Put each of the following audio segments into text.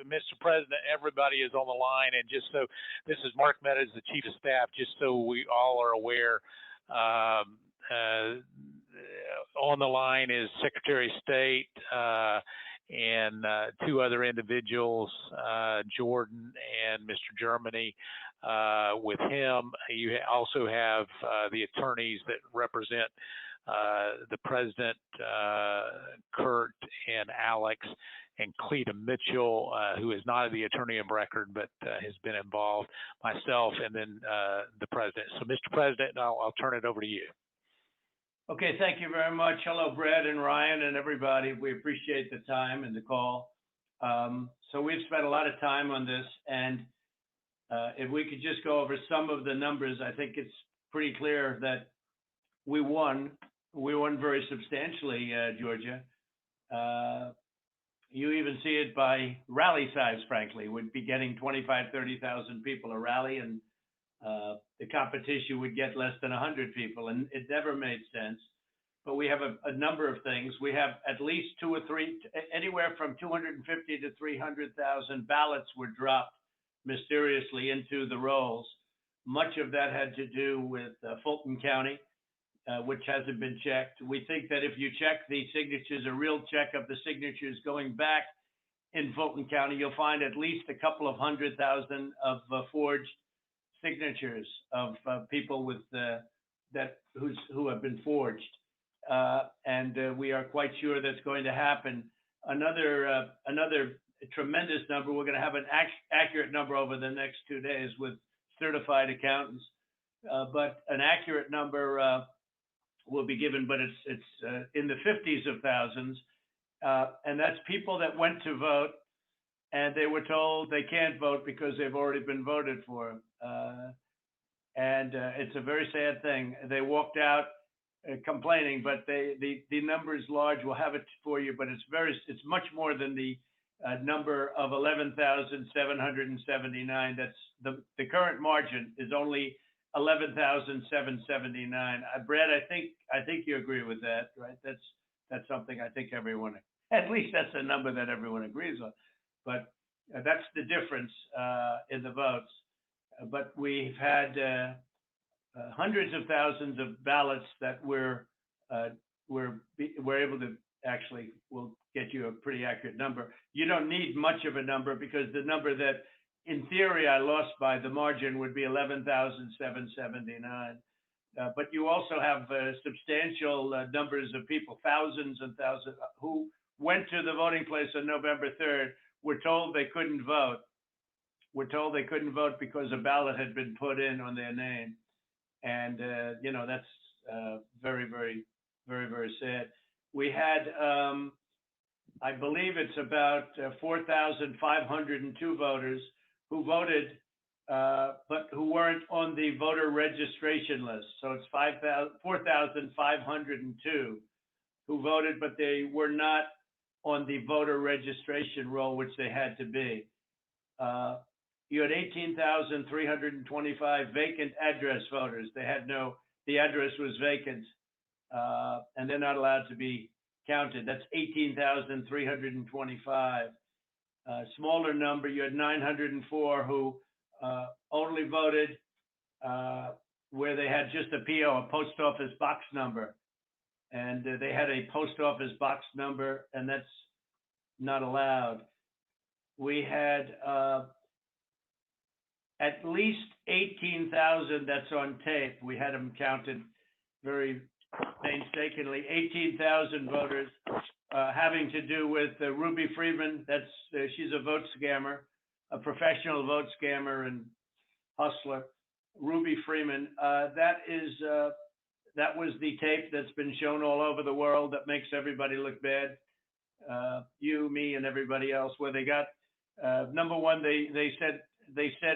Mr. President, everybody is on the line, and just so this is Mark Meadows, the Chief of Staff. Just so we all are aware, on the line is Secretary of State and two other individuals, Jordan and Mr. Germany. With him, you also have the attorneys that represent the President, Kurt and Alex, and Cleta Mitchell, who is not the attorney of record, but has been involved, myself, and then the President. So, Mr. President, I'll turn it over to you. Okay, thank you very much. Hello, Brad and Ryan and everybody. We appreciate the time and the call. So we've spent a lot of time on this, and if we could just go over some of the numbers, I think it's pretty clear that we won. We won very substantially, Georgia. You even see it by rally size, frankly. We'd be getting 25, 30,000 people a rally, and the competition would get less than 100 people, and it never made sense. But we have a number of things. We have at least two or three, anywhere from 250 to 300,000 ballots were dropped mysteriously into the rolls. Much of that had to do with Fulton County, which hasn't been checked. We think that if you check the signatures, a real check of the signatures going back in Fulton County, you'll find at least a couple of 100,000 of forged signatures of people with who have been forged, and we are quite sure that's going to happen. Another tremendous number. We're going to have an accurate number over the next 2 days with certified accountants, but an accurate number will be given, but it's in the 50s of thousands, and that's people that went to vote and they were told they can't vote because they've already been voted for. And it's a very sad thing. They walked out complaining, but the number is large. We'll have it for you, but it's much more than the number of 11,779. That's the current margin is only 11,779. Brad, I think you agree with that, right? That's something I think everyone, at least that's a number that everyone agrees on. But that's the difference in the votes. But we've had hundreds of thousands of ballots that we're able to actually, we'll get you a pretty accurate number. You don't need much of a number because the number that in theory I lost by the margin would be 11,779. But you also have substantial numbers of people, thousands and thousands, who went to the voting place on November 3rd, were told they couldn't vote. We're told they couldn't vote because a ballot had been put in on their name. And, that's very, very, very, very sad. We had, I believe it's about 4,502 voters who voted, but who weren't on the voter registration list. So it's 4,502 who voted, but they were not on the voter registration roll, which they had to be. You had 18,325 vacant address voters. They had the address was vacant, and they're not allowed to be counted. That's 18,325. Smaller number, you had 904 who only voted where they had just a PO, a post office box number. And they had a post office box number, and that's not allowed. We had at least 18,000 that's on tape. We had them counted very painstakingly. 18,000 voters having to do with Ruby Freeman. She's a vote scammer, a professional vote scammer and hustler. Ruby Freeman. That was the tape that's been shown all over the world that makes everybody look bad. You, me, and everybody else. Where they got number one, they said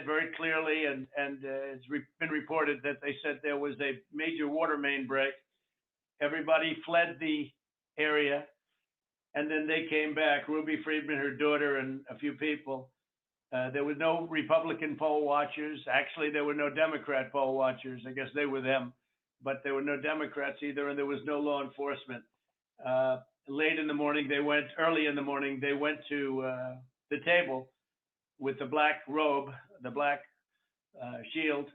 very clearly, and it's been reported that they said there was a major water main break. Everybody fled the area, and then they came back. Ruby Freeman, her daughter, and a few people. There were no Republican poll watchers. Actually, there were no Democrat poll watchers. I guess they were them, but there were no Democrats either, and there was no law enforcement. Early in the morning, they went to the table with the black robe, the black shield,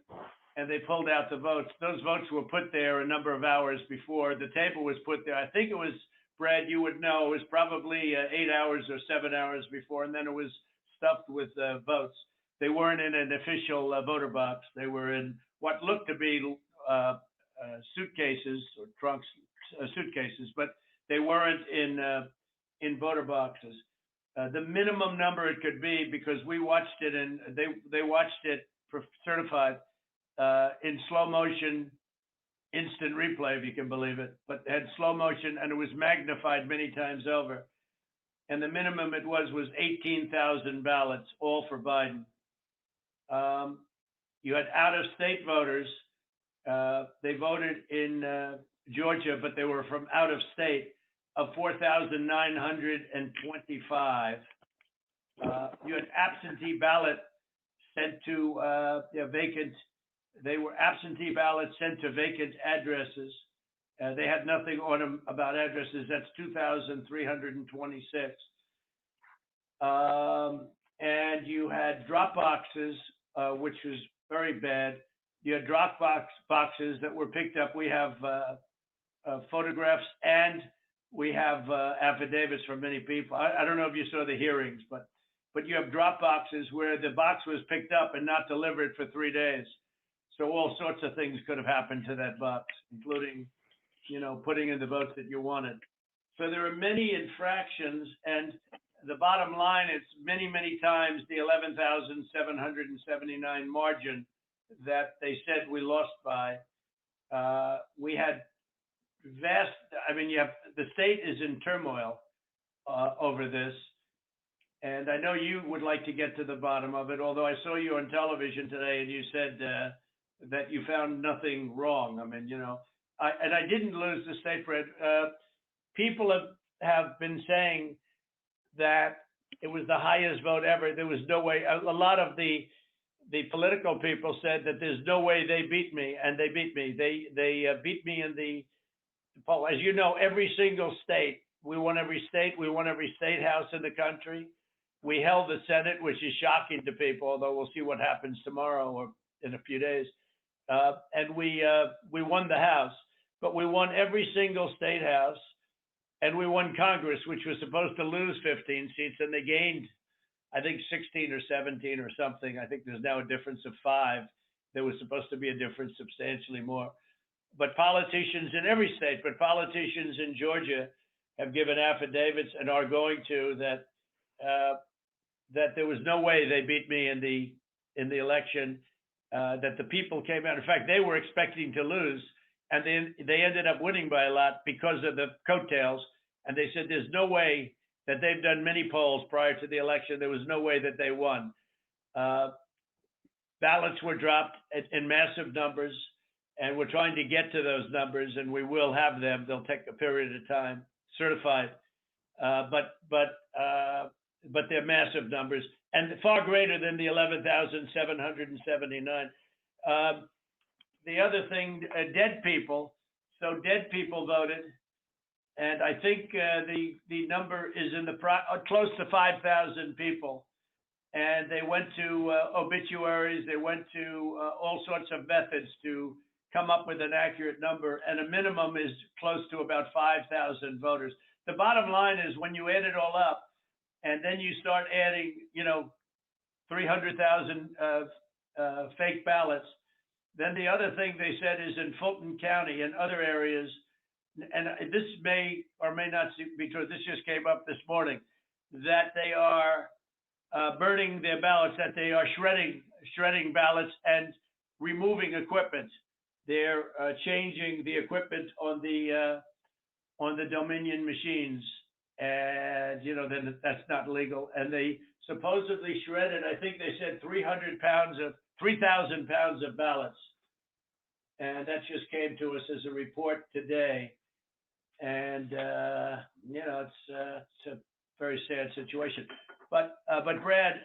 and they pulled out the votes. Those votes were put there a number of hours before. The table was put there. I think it was, Brad, you would know, it was probably 8 hours or 7 hours before, and then it was stuffed with votes. They weren't in an official voter box. They were in what looked to be suitcases or trunks, suitcases, but they weren't in voter boxes. The minimum number it could be, because we watched it and they watched it certified in slow motion, instant replay, if you can believe it, but had slow motion and it was magnified many times over. And the minimum it was 18,000 ballots, all for Biden. You had out-of-state voters. They voted in Georgia, but they were from out of state, of 4,925. You had absentee ballot sent to vacant. They were absentee ballots sent to vacant addresses. They had nothing on them about addresses. That's 2,326. And you had drop boxes, which was very bad. You had drop boxes that were picked up. We have photographs and we have affidavits from many people. I don't know if you saw the hearings, but you have drop boxes where the box was picked up and not delivered for 3 days. So all sorts of things could have happened to that box, including, putting in the votes that you wanted. So there are many infractions, and the bottom line is many, many times the 11,779 margin that they said we lost by. We had vast, the state is in turmoil over this. And I know you would like to get to the bottom of it, although I saw you on television today and you said that you found nothing wrong. I didn't lose the state, Fred. People have been saying that it was the highest vote ever. There was no way. A lot of the political people said that there's no way they beat me, and they beat me. They beat me in the poll. As you know, every single state, we won every state. We won every state house in the country. We held the Senate, which is shocking to people, although we'll see what happens tomorrow or in a few days. And we won the House, but we won every single state house, and we won Congress, which was supposed to lose 15 seats, and they gained, I think, 16 or 17 or something. I think there's now a difference of 5. There was supposed to be a difference substantially more. But politicians in every state, but politicians in Georgia have given affidavits and are going to that there was no way they beat me in the election, that the people came out. In fact, they were expecting to lose, and they ended up winning by a lot because of the coattails. And they said there's no way that they've done many polls prior to the election. There was no way that they won. Ballots were dropped in massive numbers, and we're trying to get to those numbers, and we will have them. They'll take a period of time, certified, but they're massive numbers and far greater than the 11,779. The other thing, dead people. So dead people voted, and I think the number is in the close to 5,000 people. And they went to obituaries. They went to all sorts of methods to come up with an accurate number, and a minimum is close to about 5,000 voters. The bottom line is when you add it all up, and then you start adding, 300,000 fake ballots. Then the other thing they said is in Fulton County and other areas, and this may or may not be true, this just came up this morning, that they are burning their ballots, that they are shredding ballots and removing equipment. They're changing the equipment on the Dominion machines, and then that's not legal. And they supposedly shredded, I think they said 3,000 pounds of ballots, and that just came to us as a report today. And it's a very sad situation. But Brad,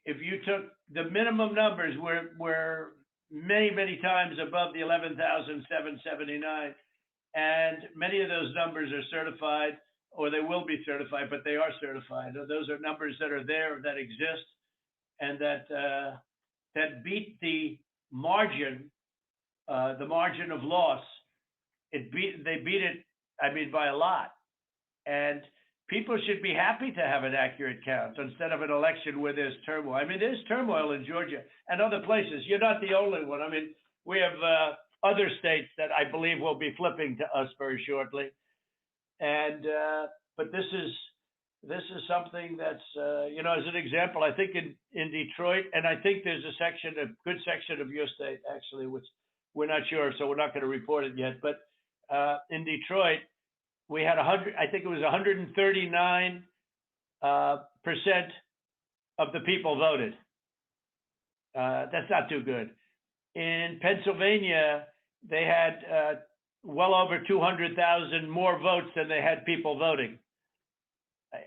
if you took the minimum numbers, were many times above the 11,779. And many of those numbers are certified. or they will be certified, but they are certified. Those are numbers that are there, that exist, and that beat the margin of loss. They beat it, I mean, by a lot. And people should be happy to have an accurate count instead of an election where there's turmoil. I mean, there's turmoil in Georgia and other places. You're not the only one. I mean, we have other states that I believe will be flipping to us very shortly. And but this is something that's as an example, I think in Detroit, and I think there's a good section of your state actually, which we're not sure, so we're not going to report it yet. But in Detroit, we had 100. I think it was 139% of the people voted. That's not too good. In Pennsylvania, they had well over 200,000 more votes than they had people voting,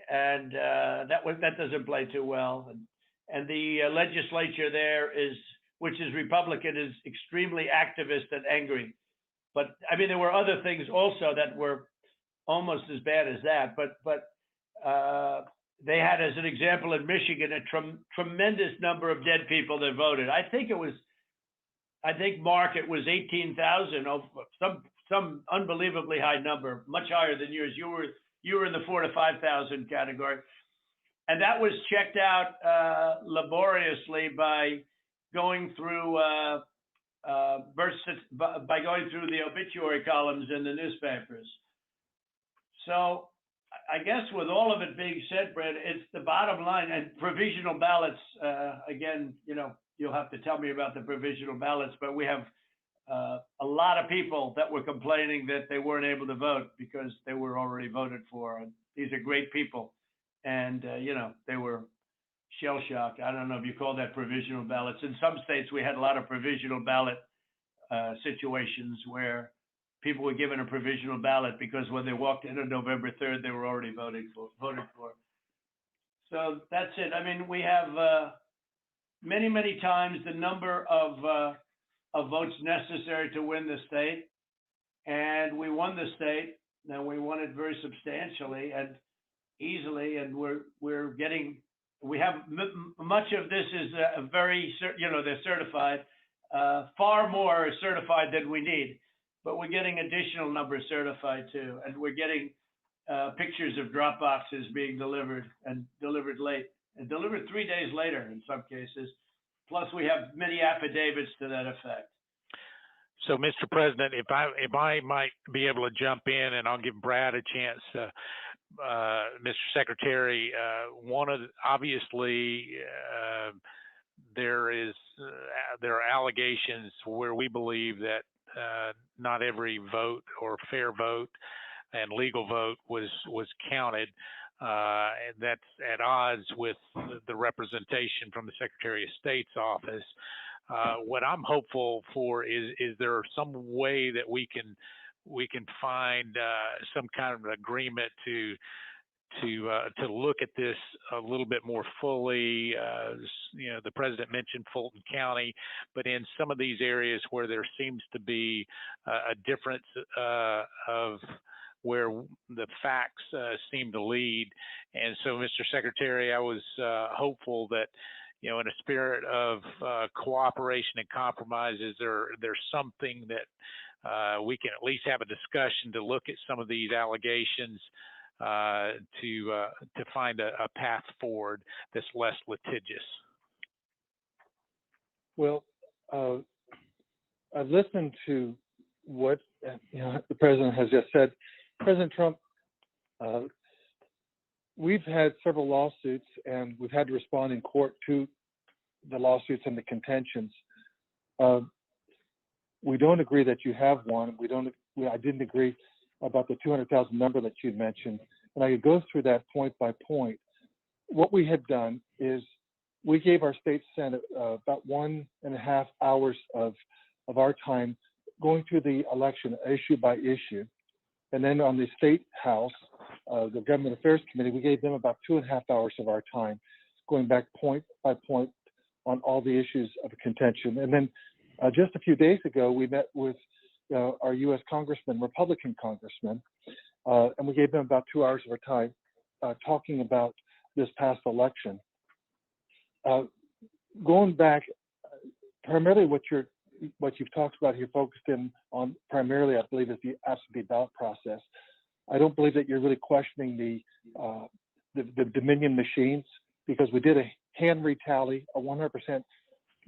and that doesn't play too well. And the legislature there which is Republican, is extremely activist and angry. But I mean, there were other things also that were almost as bad as that. But they had, as an example, in Michigan, a tremendous number of dead people that voted. I think, Mark, it was 18,000, some unbelievably high number, much higher than yours. You were in the 4,000 to 5,000 category, and that was checked out laboriously by going through by going through the obituary columns in the newspapers. So I guess with all of it being said, Brad, it's the bottom line. And provisional ballots, again, you'll have to tell me about the provisional ballots, but we have a lot of people that were complaining that they weren't able to vote because they were already voted for. And these are great people. And, they were shell-shocked. I don't know if you call that provisional ballots. In some states, we had a lot of provisional ballot situations where people were given a provisional ballot because when they walked in on November 3rd, they were already voted for. So that's it. I mean, we have many, many times the number of votes necessary to win the state, and we won the state. Now we won it very substantially and easily, and we have much of this is they're certified. Far more is certified than we need, but we're getting additional numbers certified too, and we're getting pictures of drop boxes being delivered and delivered late and delivered 3 days later in some cases. Plus, we have many affidavits to that effect. So, Mr. President, if I might be able to jump in, and I'll give Brad a chance. Mr. Secretary, obviously there are allegations where we believe that not every vote or fair vote and legal vote was counted, and that's at odds with the representation from the Secretary of State's office. What I'm hopeful for is there some way that we can find some kind of an agreement to look at this a little bit more fully. The president mentioned Fulton County, but in some of these areas where there seems to be a difference of where the facts seem to lead. And so, Mr. Secretary, I was hopeful that, in a spirit of cooperation and compromises, there's something that we can at least have a discussion to look at some of these allegations to find a path forward that's less litigious. Well, I've listened to what the president has just said. President Trump, we've had several lawsuits, and we've had to respond in court to the lawsuits and the contentions. We don't agree that you have one. I didn't agree about the 200,000 number that you mentioned, and I could go through that point by point. What we had done is we gave our state senate about 1.5 hours of our time going through the election issue by issue. And then on the state house, the government affairs committee, we gave them about 2.5 hours of our time, going back point by point on all the issues of contention. And then just a few days ago, we met with our U.S. congressman, Republican congressman, and we gave them about 2 hours of our time talking about this past election. Going back, primarily what you've talked about here, focused in on primarily, I believe, is the absentee ballot process. I don't believe that you're really questioning the Dominion machines, because we did a hand retally, a 100%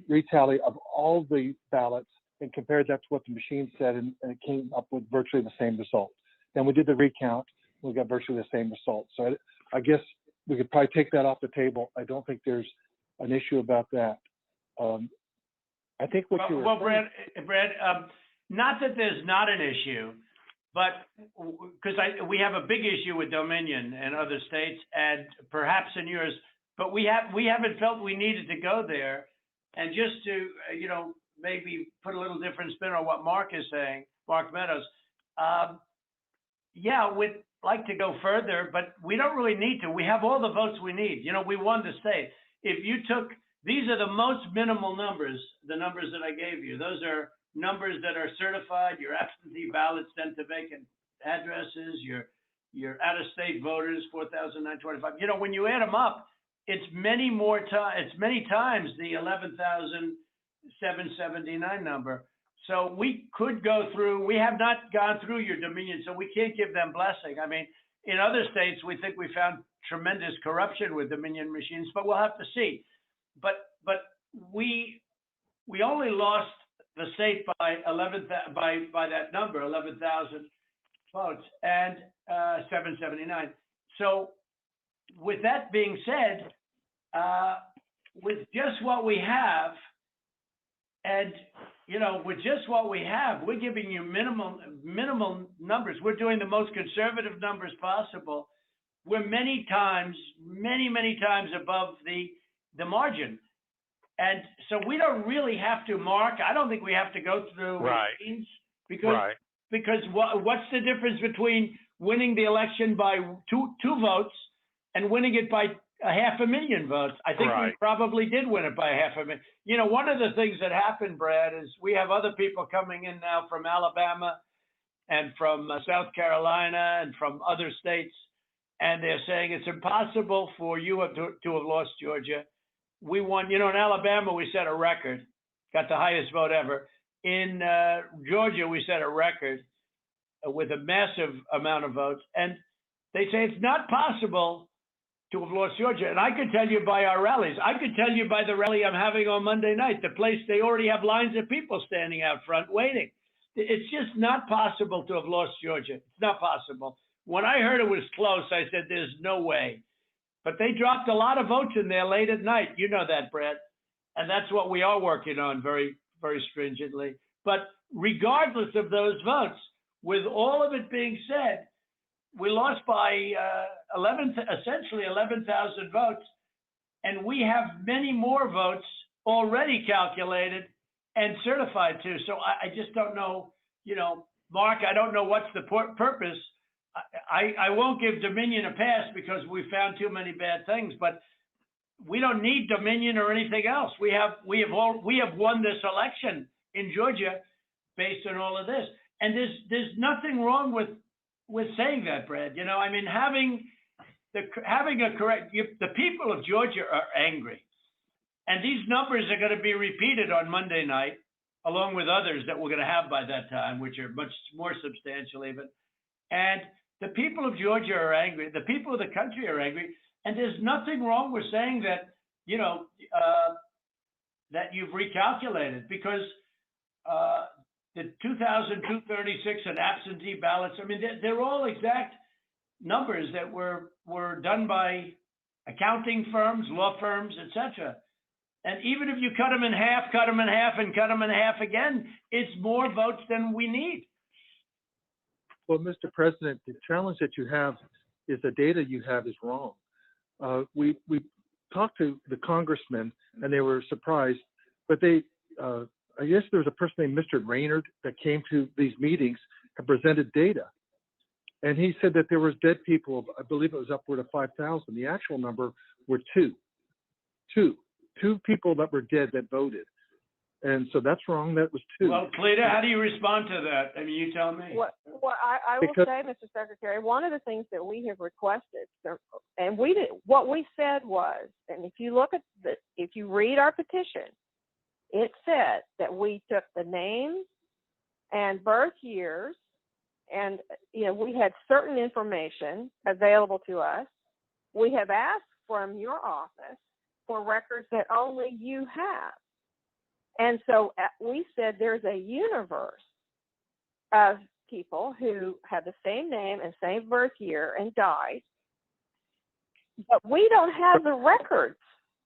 retally of all the ballots, and compared that to what the machine said, and it came up with virtually the same result. Then we did the recount, we got virtually the same result. So I guess we could probably take that off the table. I don't think there's an issue about that. I think what you were Brad, not that there's not an issue, but because we have a big issue with Dominion and other states, and perhaps in yours, but we haven't felt we needed to go there. And just to maybe put a little different spin on what Mark is saying, Mark Meadows, yeah, we'd like to go further, but we don't really need to. We have all the votes we need. We won the state. If you took, these are the most minimal numbers, the numbers that I gave you. Those are numbers that are certified, your absentee ballots sent to vacant addresses, your out-of-state voters, 4,925. When you add them up, it's many times the 11,779 number. So we could go through, we have not gone through your Dominion, so we can't give them blessing. I mean, in other states, we think we found tremendous corruption with Dominion machines, but we'll have to see. But we only lost the state by by that number, 11,000 votes, and 779. So with that being said, with just what we have, and with just what we have, we're giving you minimal numbers. We're doing the most conservative numbers possible. We're many times above the margin. And so we don't really have to, Mark, I don't think we have to go through machines, because what's the difference between winning the election by two votes and winning it by 500,000 votes? I think we probably did win it by 500,000. One of the things that happened, Brad, is we have other people coming in now from Alabama and from South Carolina and from other states, and they're saying it's impossible for you to have lost Georgia. We won, in Alabama, we set a record, got the highest vote ever. In Georgia, we set a record with a massive amount of votes. And they say it's not possible to have lost Georgia. And I could tell you by our rallies. I could tell you by the rally I'm having on Monday night, the place, they already have lines of people standing out front waiting. It's just not possible to have lost Georgia. It's not possible. When I heard it was close, I said, there's no way. But they dropped a lot of votes in there late at night. You know that, Brett. And that's what we are working on very, very stringently. But regardless of those votes, with all of it being said, we lost by essentially 11,000 votes. And we have many more votes already calculated and certified too. So I just don't know, Mark, I don't know what's the purpose. I won't give Dominion a pass because we found too many bad things, but we don't need Dominion or anything else. We have won this election in Georgia based on all of this, and there's nothing wrong with saying that, Brad. I mean, having a correct. The people of Georgia are angry, and these numbers are going to be repeated on Monday night, along with others that we're going to have by that time, which are much more substantial even. And the people of Georgia are angry. The people of the country are angry. And there's nothing wrong with saying that, that you've recalculated, because the 2,236 and absentee ballots, I mean, they're all exact numbers that were done by accounting firms, law firms, etc. And even if you cut them in half, and cut them in half again, it's more votes than we need. Well, Mr. President, the challenge that you have is the data you have is wrong. We talked to the congressmen, and they were surprised, but I guess there was a person named Mr. Raynard that came to these meetings and presented data. And he said that there was dead people, I believe it was upward of 5,000. The actual number were two people that were dead that voted. And so that's wrong. That was 2. Well, Cleta, how do you respond to that? I mean, you tell me. What I will Because- say, Mr. Secretary, one of the things that we have requested, and we did, what we said was, and if you look at if you read our petition, it said that we took the names and birth years, and we had certain information available to us. We have asked from your office for records that only you have. And so we said there's a universe of people who had the same name and same birth year and died, but we don't have the records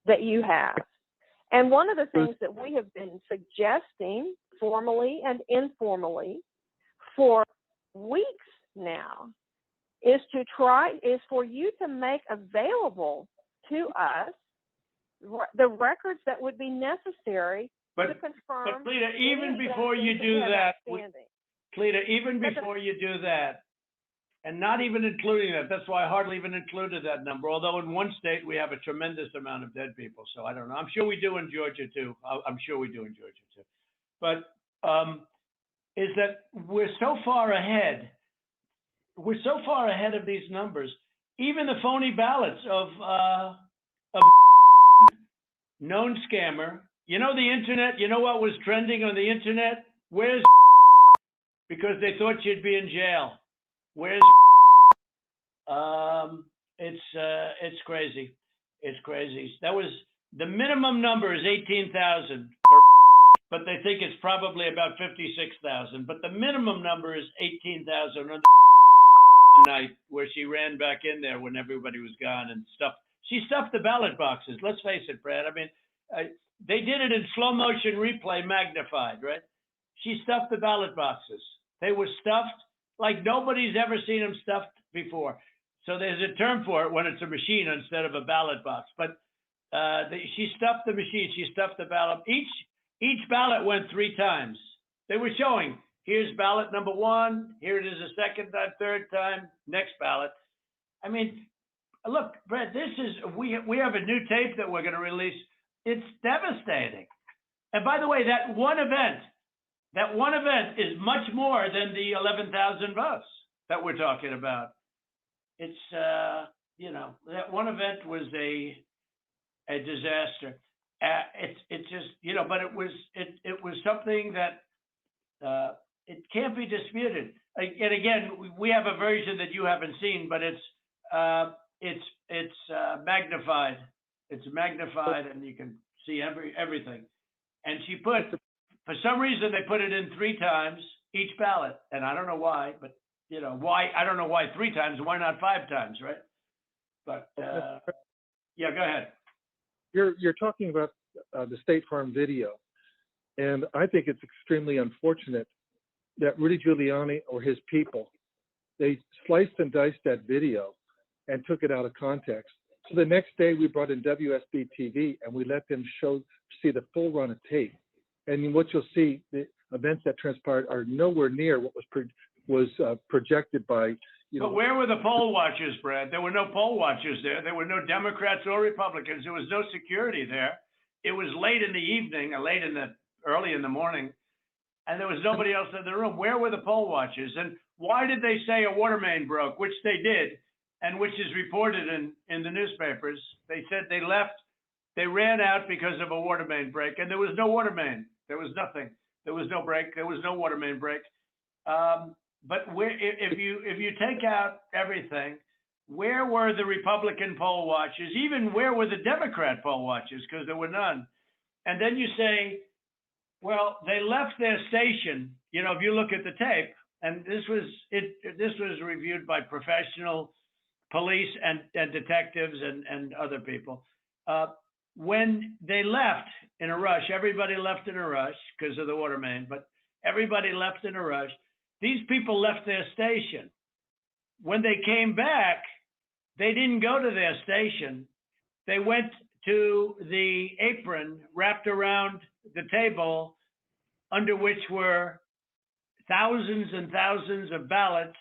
that you have. And one of the things that we have been suggesting formally and informally for weeks now is for you to make available to us the records that would be necessary to confirm. But Cleta, even before you do that, Cleta, even before you do that, and not even including that, that's why I hardly even included that number, although in one state we have a tremendous amount of dead people, so I don't know. I'm sure we do in Georgia too. I'm sure we do in Georgia too. But is that we're so far ahead. We're so far ahead of these numbers. Even the phony ballots of known scammer. You know the internet, you know what was trending on the internet? Where's because they thought you'd be in jail. Where's it's crazy. It's crazy. That was the minimum number is 18,000 but they think it's probably about 56,000. But the minimum number is 18,000 on the night where she ran back in there when everybody was gone and stuffed. She stuffed the ballot boxes. Let's face it, Brad. I mean, they did it in slow motion replay magnified, right? She stuffed the ballot boxes. They were stuffed like nobody's ever seen them stuffed before. So there's a term for it when it's a machine instead of a ballot box. But she stuffed the machine. She stuffed the ballot. Each ballot went 3 times. They were showing, here's ballot number 1. Here it is a second time, third time, next ballot. I mean, look, Brett, we have a new tape that we're going to release. It's devastating. And by the way, that one event is much more than the 11,000 votes that we're talking about. It's, that one event was a disaster. It just, but it was something that it can't be disputed. And again, we have a version that you haven't seen, but it's magnified. It's magnified, and you can see everything. And she put, for some reason, they put it in 3 times each ballot, and I don't know why, but why? I don't know why 3 times. Why not 5 times, right? But yeah, go ahead. You're talking about the State Farm video, and I think it's extremely unfortunate that Rudy Giuliani or his people, they sliced and diced that video and took it out of context. So the next day we brought in WSB TV and we let them see the full run of tape. And what you'll see, the events that transpired are nowhere near what was projected by, But where were the poll watchers, Brad? There were no poll watchers there. There were no Democrats or Republicans. There was no security there. It was late in the evening, or early in the morning, and there was nobody else in the room. Where were the poll watchers? And why did they say a water main broke, which they did, and which is reported in the newspapers? They said they left. They ran out because of a water main break, and there was no water main. There was nothing. There was no break. There was no water main break. But if you take out everything, where were the Republican poll watchers? Even where were the Democrat poll watchers? Because there were none. And then you say, well, they left their station. If you look at the tape, and this was reviewed by professional police and detectives and other people. When they left in a rush, everybody left in a rush because of the water main, but everybody left in a rush. These people left their station. When they came back, they didn't go to their station. They went to the apron wrapped around the table under which were thousands and thousands of ballots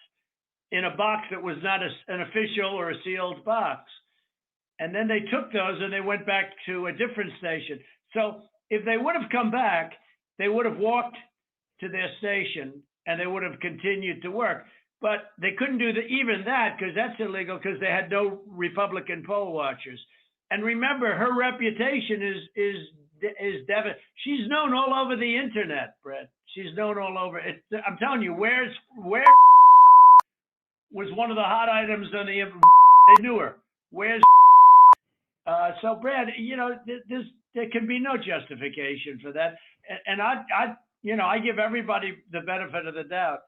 in a box that was not an official or a sealed box. And then they took those and they went back to a different station. So if they would have come back, they would have walked to their station and they would have continued to work. But they couldn't do even that because that's illegal because they had no Republican poll watchers. And remember, her reputation is devastating. She's known all over the internet, Brett. She's known all over. I'm telling you, where was one of the hot items on the. They knew her. Where's so Brad? You know, there can be no justification for that. And I give everybody the benefit of the doubt.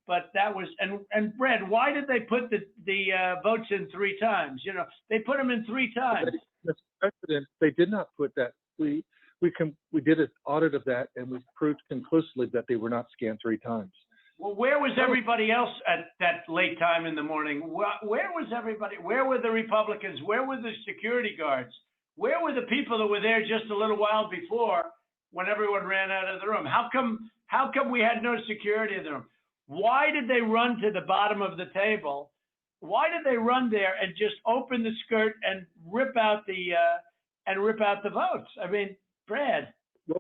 But that was and Brad, why did they put the votes in 3 times? You know, they put them in 3 times. Mr. President, they did not put that. We did an audit of that, and we proved conclusively that they were not scanned 3 times. Well, where was everybody else at that late time in the morning? Where was everybody? Where were the Republicans? Where were the security guards? Where were the people that were there just a little while before when everyone ran out of the room? How come we had no security in the room? Why did they run to the bottom of the table? Why did they run there and just open the skirt and rip out the votes? I mean, Brad,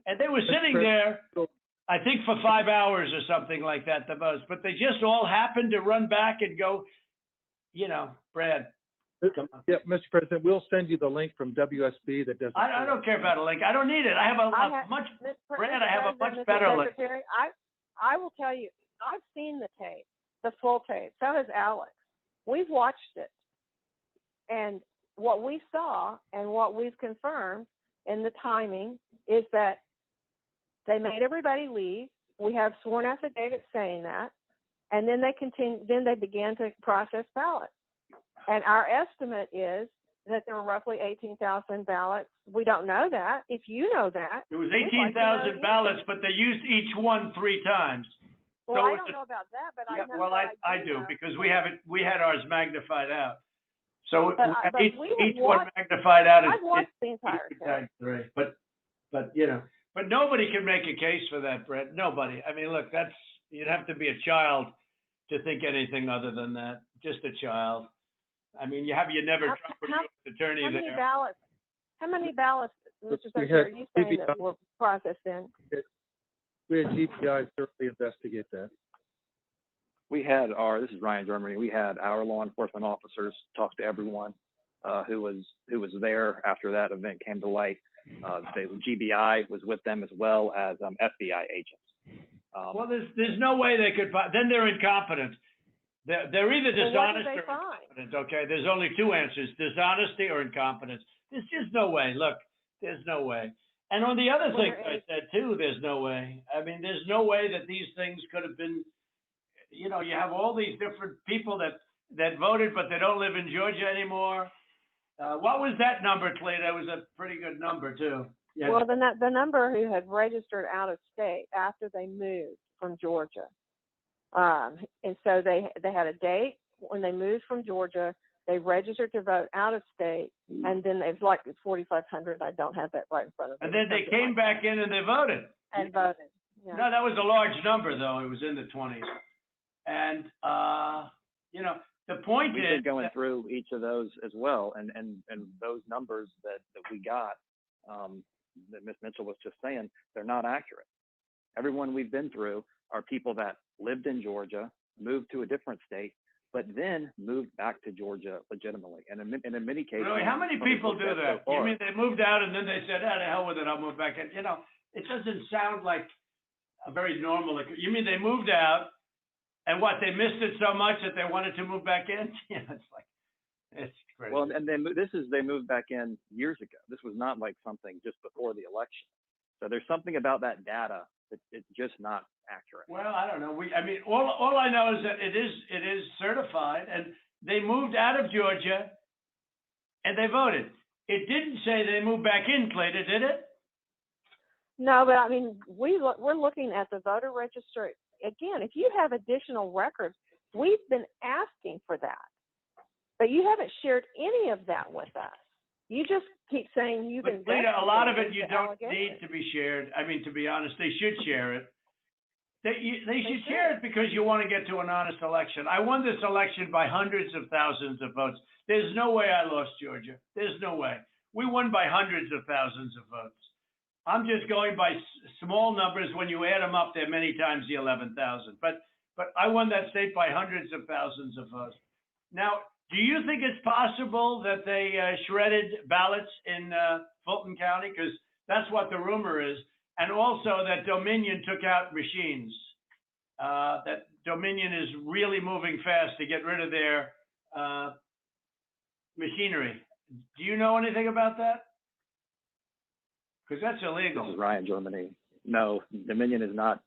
and they were sitting there, I think for 5 hours or something like that, the most. But they just all happened to run back and go, you know, Brad. Come on. Yeah, Mr. President, we'll send you the link from WSB that does. I don't care about a link. I don't need it. I have a much better link. I will tell you, I've seen the tape, the full tape. So has Alex. We've watched it. And what we saw and what we've confirmed in the timing is that they made everybody leave. We have sworn affidavits saying that. And then they began to process ballots. And our estimate is that there were roughly 18,000 ballots. We don't know that. If you know that. It was 18,000 ballots, but they used each one 3 times. Well, so I don't know about that, but I know. Well, I do because we had ours magnified out. So each one magnified out is. I've watched the entire thing. But you know, but nobody can make a case for that, Brett. Nobody. I mean, look, you'd have to be a child to think anything other than that. Just a child. I mean, you never Trump or U.S. attorney there. How many ballots, Mr. Secretary, are you saying that were processed in? We had GPI thoroughly investigate that. This is Ryan Germany. We had our law enforcement officers talk to everyone who was there after that event came to light. The GBI was with them as well as FBI agents. Well, there's no way they could. Then they're incompetent. They're either dishonest or incompetent. Okay, there's only 2 answers: dishonesty or incompetence. There's just no way. Look, there's no way. And on the other thing I said too, there's no way. I mean, there's no way that these things could have been. You know, you have all these different people that voted, but they don't live in Georgia anymore. What was that number, Clay? That was a pretty good number too. Yeah. Well, the number who had registered out of state after they moved from Georgia, and so they had a date when they moved from Georgia. They registered to vote out of state, and then they've like 4,500. I don't have that right in front of me. And then they came back in and they voted. And voted. Yeah. No, that was a large number though. It was in the 20s. And you know, the point We've is been going through each of those as well, and those numbers that we got, that Ms. Mitchell was just saying, they're not accurate. Everyone we've been through are people that lived in Georgia, moved to a different state, but then moved back to Georgia legitimately. And in many cases, really, how many people do that? So you mean they moved out and then they said, "Ah, the hell with it, I'll move back in." You know, it doesn't sound like a very normal. You mean they moved out? And what, they missed it so much that they wanted to move back in? Yeah, it's crazy. Well, and then they moved back in years ago. This was not like something just before the election. So there's something about that data that it's just not accurate. Well, I don't know. I mean, all I know is that it is certified, and they moved out of Georgia, and they voted. It didn't say they moved back in, Clayton, did it? No, but I mean, we're looking at the voter registry. Again, if you have additional records, we've been asking for that, but you haven't shared any of that with us. You just keep saying you've been. But a lot of it you don't need to be shared. I mean, to be honest, they should share it. They should share it because you want to get to an honest election. I won this election by hundreds of thousands of votes. There's no way I lost Georgia. There's no way. We won by hundreds of thousands of votes. I'm just going by small numbers. When you add them up, they're many times the 11,000. But I won that state by hundreds of thousands of votes. Now, do you think it's possible that they shredded ballots in Fulton County? Because that's what the rumor is. And also that Dominion took out machines. That Dominion is really moving fast to get rid of their machinery. Do you know anything about that? Because that's illegal. This is Ryan, Germany. No, Dominion has not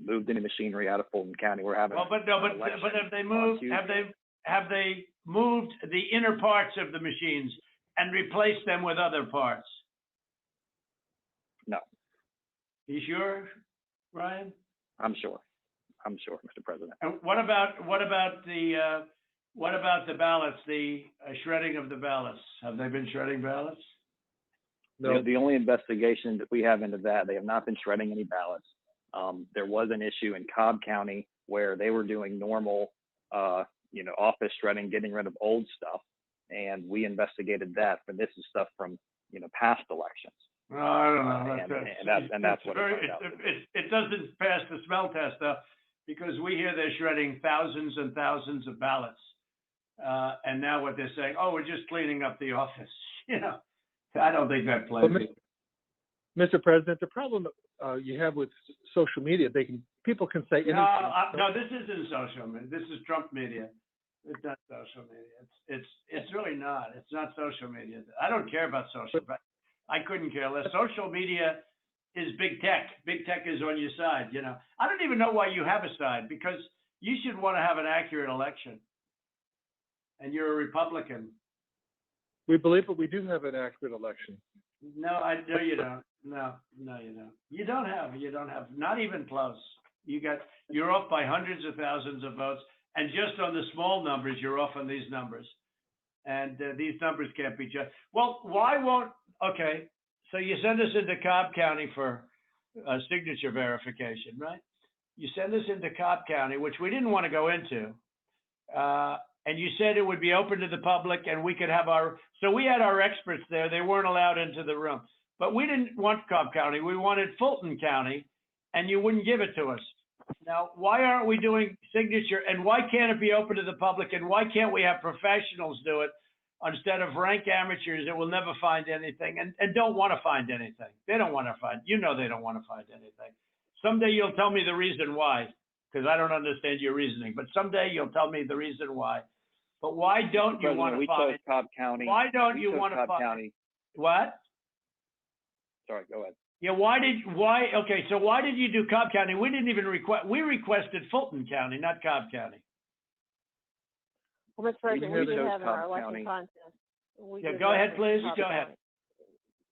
moved any machinery out of Fulton County. We're having. Well, but have they moved? Have they moved the inner parts of the machines and replaced them with other parts? No. You sure, Ryan? I'm sure, Mr. President. And what about the ballots? The shredding of the ballots. Have they been shredding ballots? No. The only investigation that we have into that, they have not been shredding any ballots. There was an issue in Cobb County where they were doing normal, office shredding, getting rid of old stuff, and we investigated that. But this is stuff from, past elections. No, I don't know. And that's what it doesn't pass the smell test, though, because we hear they're shredding thousands and thousands of ballots, and now what they're saying, oh, we're just cleaning up the office. I don't think that plays. Mr. President, the problem you have with social media, people can say anything. No, this isn't social media. This is Trump media. It's not social media. It's really not. It's not social media. I don't care about social. I couldn't care less. Social media is big tech. Big tech is on your side. I don't even know why you have a side, because you should want to have an accurate election. And you're a Republican. We believe that we do have an accurate election. No, you don't. No, you don't. You don't have, not even close. You're off by hundreds of thousands of votes. And just on the small numbers, you're off on these numbers. And these numbers can't be just. Well, okay. So you send us into Cobb County for signature verification, right? You send us into Cobb County, which we didn't want to go into. And you said it would be open to the public and we could have so we had our experts there. They weren't allowed into the room. But we didn't want Cobb County. We wanted Fulton County, and you wouldn't give it to us. Now, why aren't we doing signature, and why can't it be open to the public, and why can't we have professionals do it instead of rank amateurs that will never find anything and don't want to find anything? They don't want to find, they don't want to find anything. Someday you'll tell me the reason why, because I don't understand your reasoning, but someday you'll tell me the reason why. But why don't you want to find? We chose Cobb County. Why don't you want to find? What? Sorry, go ahead. Yeah, okay, so why did you do Cobb County? We didn't even we requested Fulton County, not Cobb County. Well, Mr. President, we did have in our election contest. Go ahead, please. Go ahead.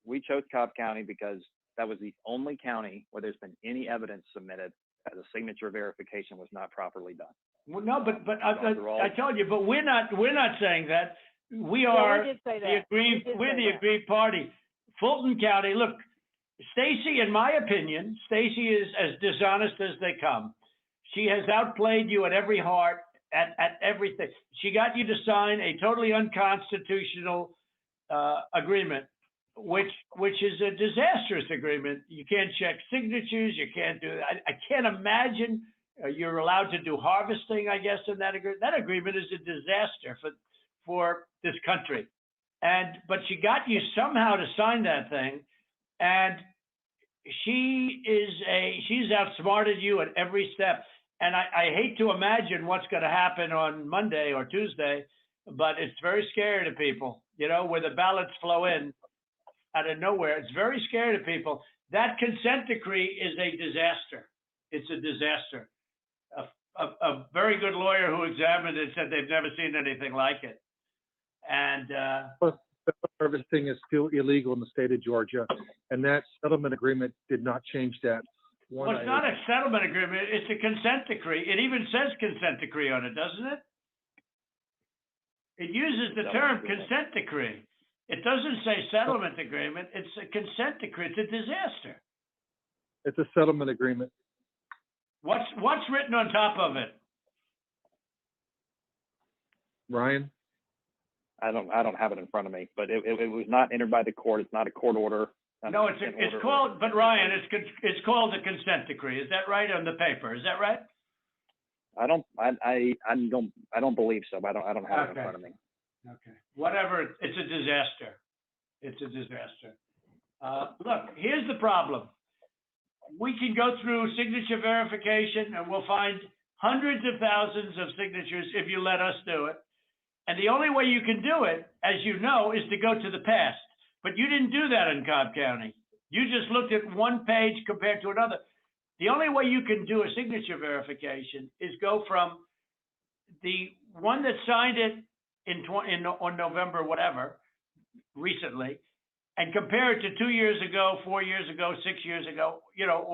We chose Cobb County because that was the only county where there's been any evidence submitted as a signature verification was not properly done. Well, no, but I told you, but we're not saying that. We are we're the aggrieved party. Fulton County, look, Stacy, in my opinion, Stacy is as dishonest as they come. She has outplayed you at every heart, at everything. She got you to sign a totally unconstitutional agreement, which is a disastrous agreement. You can't check signatures. You can't do that. I can't imagine you're allowed to do harvesting, I guess, in that agreement. That agreement is a disaster for this country. But she got you somehow to sign that thing, and she's outsmarted you at every step. And I hate to imagine what's going to happen on Monday or Tuesday, but it's very scary to people, where the ballots flow in out of nowhere. It's very scary to people. That consent decree is a disaster. It's a disaster. A very good lawyer who examined it said they've never seen anything like it. And harvesting is still illegal in the state of Georgia, and that settlement agreement did not change that. Well, it's not a settlement agreement. It's a consent decree. It even says consent decree on it, doesn't it? It uses the term consent decree. It doesn't say settlement agreement. It's a consent decree. It's a disaster. It's a settlement agreement. What's written on top of it? Ryan? I don't have it in front of me, but it was not entered by the court. It's not a court order. No, it's called, but Ryan, it's called a consent decree. Is that right on the paper? Is that right? I don't believe so. But I don't have it in front of me. Okay. Whatever. It's a disaster. It's a disaster. Look, here's the problem. We can go through signature verification and we'll find hundreds of thousands of signatures if you let us do it. And the only way you can do it, as you know, is to go to the past. But you didn't do that in Cobb County. You just looked at one page compared to another. The only way you can do a signature verification is go from the one that signed it on November, whatever, recently, and compare it to 2 years ago, 4 years ago, 6 years ago, you know,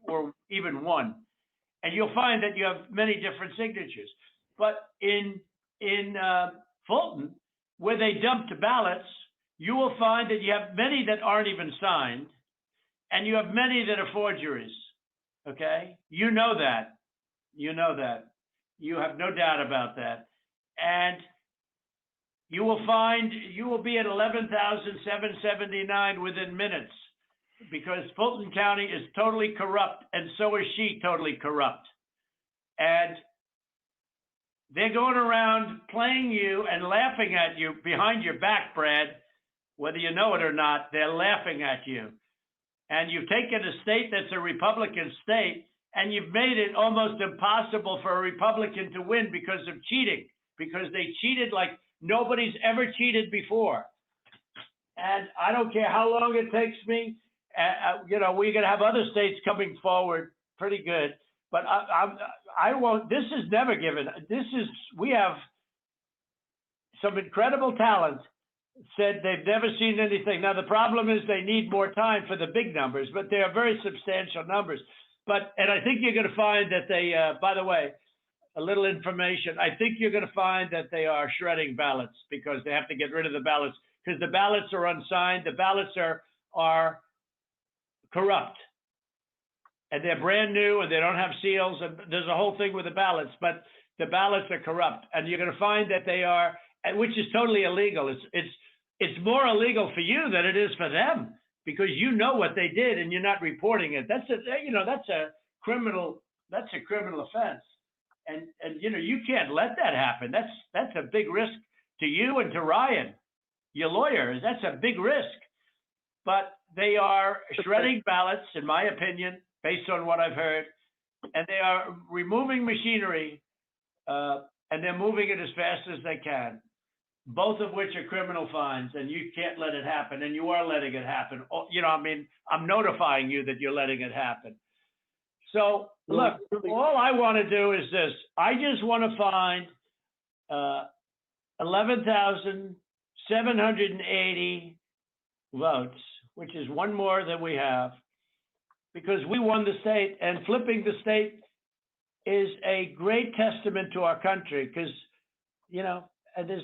or even one. And you'll find that you have many different signatures. But in Fulton, where they dumped ballots, you will find that you have many that aren't even signed, and you have many that are forgeries. Okay? You know that. You know that. You have no doubt about that. And you will find you will be at 11,779 within minutes, because Fulton County is totally corrupt, and so is she totally corrupt. And they're going around playing you and laughing at you behind your back, Brad. Whether you know it or not, they're laughing at you. And you've taken a state that's a Republican state, and you've made it almost impossible for a Republican to win because of cheating, because they cheated like nobody's ever cheated before. And I don't care how long it takes me. You know, we're going to have other states coming forward pretty good. But I won't. This is never given. We have some incredible talent. Said they've never seen anything. Now, the problem is they need more time for the big numbers, but they are very substantial numbers. And I think you're going to find that they, by the way, a little information, I think you're going to find that they are shredding ballots because they have to get rid of the ballots because the ballots are unsigned. The ballots are corrupt. And they're brand new and they don't have seals. And there's a whole thing with the ballots, but the ballots are corrupt. And you're going to find that they are, which is totally illegal. It's more illegal for you than it is for them because you know what they did and you're not reporting it. That's a criminal offense. And you know, you can't let that happen. That's a big risk to you and to Ryan, your lawyer. That's a big risk. But they are shredding ballots, in my opinion, based on what I've heard, and they are removing machinery, and they're moving it as fast as they can, both of which are criminal fines, and you can't let it happen, and you are letting it happen. You know, I mean, I'm notifying you that you're letting it happen. So, look, all I want to do is this. I just want to find 11,780 votes, which is one more than we have, because we won the state, and flipping the state is a great testament to our country, because, you know, and there's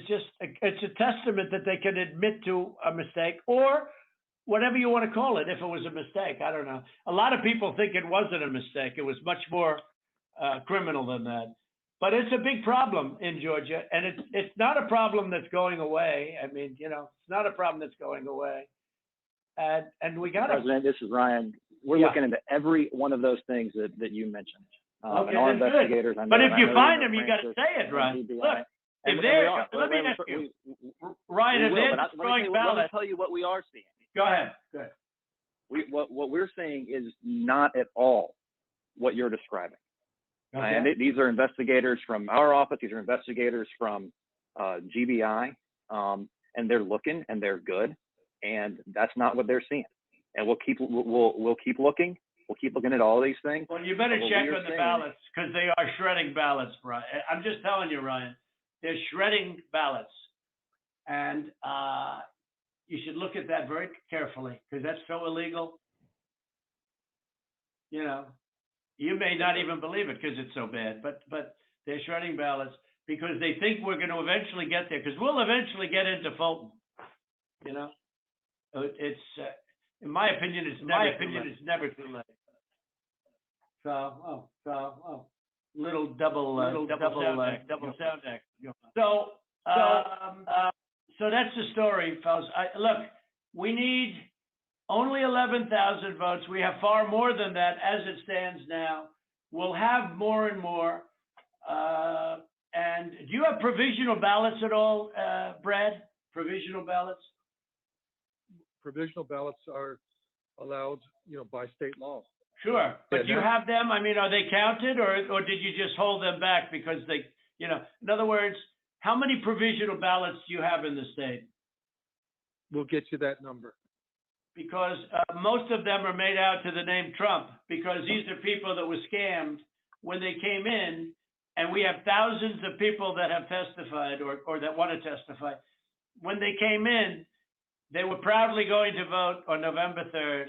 just, it's a testament that they can admit to a mistake, or whatever you want to call it, if it was a mistake. I don't know. A lot of people think it wasn't a mistake. It was much more criminal than that. But it's a big problem in Georgia, and it's not a problem that's going away. I mean, you know, it's not a problem that's going away. And we got to. President, this is Ryan. We're looking into every one of those things that you mentioned. Okay, and our investigators. But if you find them, you got to say it, Ryan. Look, if they're, let me ask you, Ryan, if they're destroying ballots. Let me tell you what we are seeing. Go ahead. What we're seeing is not at all what you're describing. Okay. And these are investigators from our office. These are investigators from GBI, and they're looking and they're good. And that's not what they're seeing. And we'll keep looking. We'll keep looking at all these things. Well, you better check on the ballots because they are shredding ballots, Brian. I'm just telling you, Ryan, they're shredding ballots, and you should look at that very carefully because that's so illegal. You know, you may not even believe it because it's so bad, but they're shredding ballots because they think we're going to eventually get there, because we'll eventually get into Fulton. You know, it's in my opinion, it's never too late. So, little double sound deck. So that's the story, fellas. Look, we need only 11,000 votes. We have far more than that as it stands now. We'll have more and more. And do you have provisional ballots at all, Brad? Provisional ballots? Provisional ballots are allowed, by state law. Sure, but Yeah, do you have them? I mean, are they counted, or did you just hold them back because they, in other words, how many provisional ballots do you have in the state? We'll get you that number. Because most of them are made out to the name Trump, because these are people that were scammed when they came in, and we have thousands of people that have testified or that want to testify. When they came in, they were proudly going to vote on November 3rd,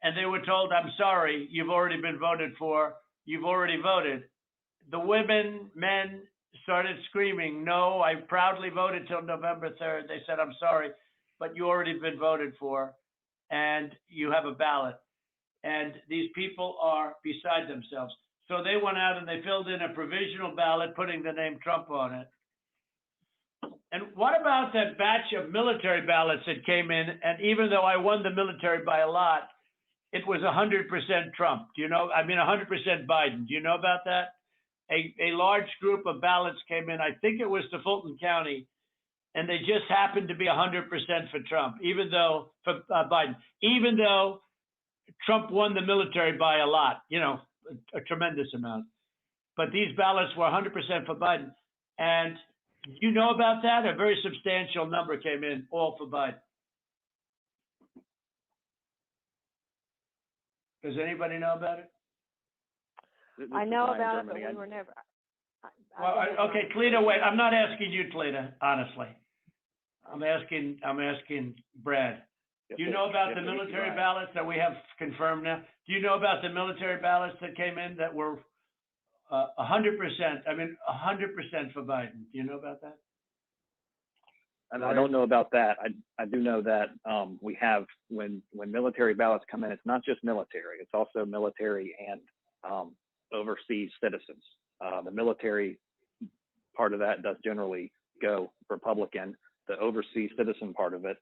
and they were told, I'm sorry, you've already been voted for, you've already voted. The women, men started screaming, no, I proudly voted till November 3rd. They said, I'm sorry, but you already been voted for, and you have a ballot. And these people are beside themselves. So they went out and they filled in a provisional ballot, putting the name Trump on it. And what about that batch of military ballots that came in? And even though I won the military by a lot, it was 100% Trump. 100% Biden. Do you know about that? A large group of ballots came in. I think it was to Fulton County, and they just happened to be 100% for Trump, for Biden, even though Trump won the military by a lot, a tremendous amount. But these ballots were 100% for Biden. And you know about that? A very substantial number came in, all for Biden. Does anybody know about it? I know about it, but we were never. Okay, Cleta, wait. I'm not asking you, Cleta, honestly. I'm asking Brad. Do you know about the military ballots that we have confirmed now? Do you know about the military ballots that came in that were 100%? 100% for Biden. Do you know about that? And I don't know about that. I do know that we have, when military ballots come in, it's not just military, it's also military and overseas citizens. The military part of that does generally go Republican. The overseas citizen part of it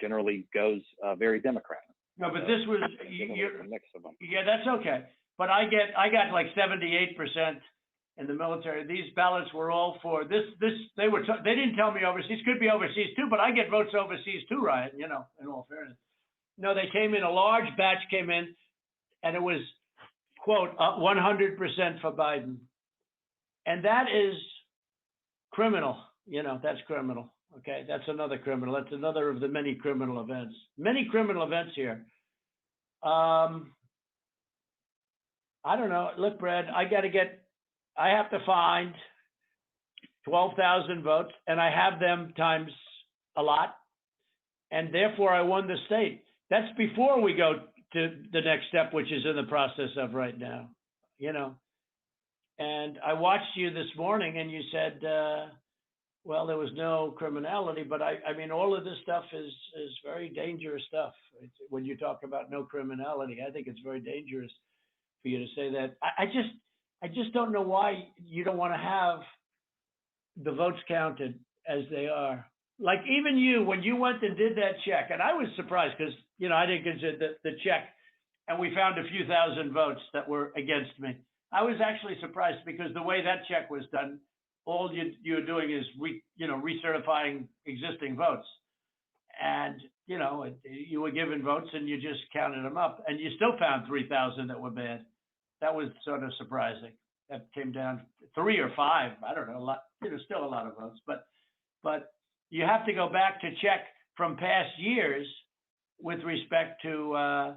generally goes very Democrat. No, but this was a mix of them. Yeah, that's okay. But I got like 78% in the military. These ballots were all for this. They didn't tell me overseas. Could be overseas too, but I get votes overseas too, Ryan. In all fairness. No, they came in. A large batch came in, and it was quote 100% for Biden, and that is criminal. That's criminal. Okay, that's another criminal. That's another of the many criminal events. Many criminal events here. I don't know. Look, Brad, I have to find 12,000 votes, and I have them times a lot, and therefore I won the state. That's before we go to the next step, which is in the process of right now, And I watched you this morning, and you said, well, there was no criminality, but I mean, all of this stuff is very dangerous stuff. When you talk about no criminality, I think it's very dangerous for you to say that. I just don't know why you don't want to have the votes counted as they are. Like even you, when you went and did that check, and I was surprised because, I didn't consider the check, and we found a few thousand votes that were against me. I was actually surprised because the way that check was done, all you're doing is recertifying existing votes. And, you were given votes and you just counted them up, and you still found 3,000 that were bad. That was sort of surprising. That came down 3 or 5, I don't know, a lot, still a lot of votes. But you have to go back to check from past years with respect to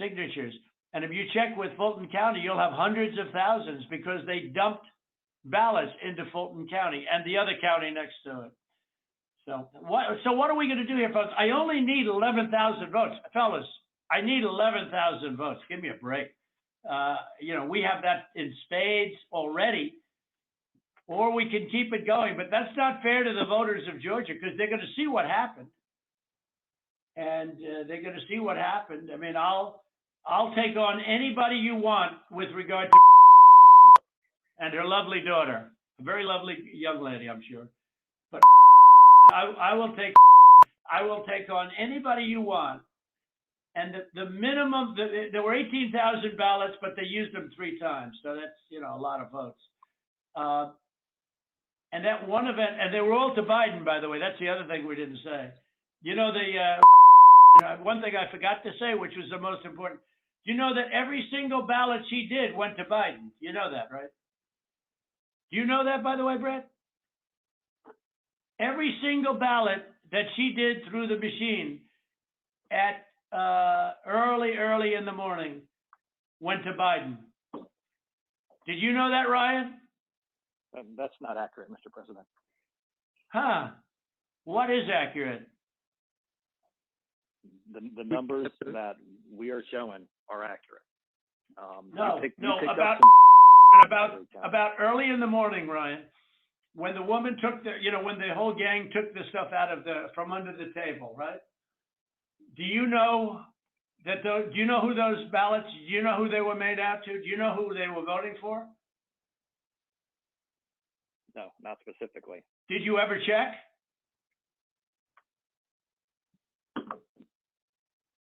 signatures. And if you check with Fulton County, you'll have hundreds of thousands because they dumped ballots into Fulton County and the other county next to it. So what are we going to do here, folks? I only need 11,000 votes. Fellas, I need 11,000 votes. Give me a break. We have that in spades already, or we can keep it going. But that's not fair to the voters of Georgia because they're going to see what happened. And they're going to see what happened. I mean, I'll take on anybody you want with regard to and her lovely daughter, a very lovely young lady, I'm sure. But I will take on anybody you want And the minimum, there were 18,000 ballots, but they used them 3 times. So that's, you know, a lot of votes. And that one event, and they were all to Biden, by the way. That's the other thing we didn't say. You know, one thing I forgot to say, which was the most important. You know that every single ballot she did went to Biden. You know that, right? Do you know that, by the way, Brett? Every single ballot that she did through the machine at early in the morning went to Biden. Did you know that, Ryan? That's not accurate, Mr. President. Huh? What is accurate? The numbers that we are showing are accurate. About early in the morning, Ryan, when the woman took when the whole gang took the stuff out of from under the table, right? Do you know do you know who those ballots? Do you know who they were made out to? Do you know who they were voting for? No, not specifically. Did you ever check?